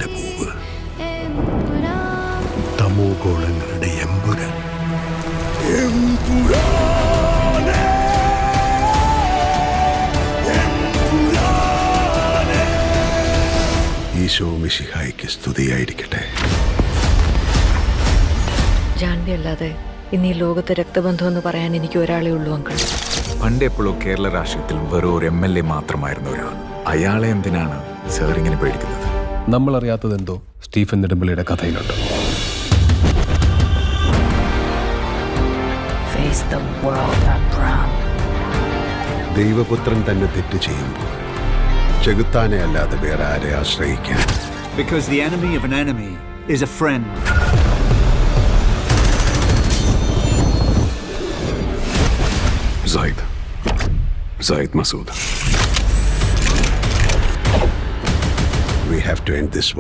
ത്യാഗത്തിന്റെ പൂവ്, തമോ ഗോളങ്ങളുടെ എമ്പുരാൻ. ഈശോ മിശിഹായ്ക്ക് സ്തുതിയായിരിക്കട്ടെ. ജാൻവി അല്ലാതെ ഇന്ന് ഈ ലോകത്തെ രക്തബന്ധം എന്ന് പറയാൻ എനിക്ക് ഒരാളേ ഉള്ളൂ അങ്കിൾ. പണ്ടെപ്പോഴോ കേരള രാഷ്ട്രീയത്തിൽ വെറും ഒരു MLA മാത്രമായിരുന്നു ഒരാൾ. അയാളെ എന്തിനാണ് സാർ ഇങ്ങനെ പേടിക്കുന്നത്? നമ്മൾ അറിയാത്തതെന്തോ സ്റ്റീഫൻ നെടുമ്പള്ളിയുടെ കഥയിലുണ്ട്. ദൈവപുത്രൻ തന്നെ തെറ്റ് ചെയ്യുമ്പോൾ ചെകുത്താനെ അല്ലാതെ വേറെ ആരെ ആശ്രയിക്കാൻ? Because the enemy of an enemy is a friend. Zaid Masood. We have to end this war.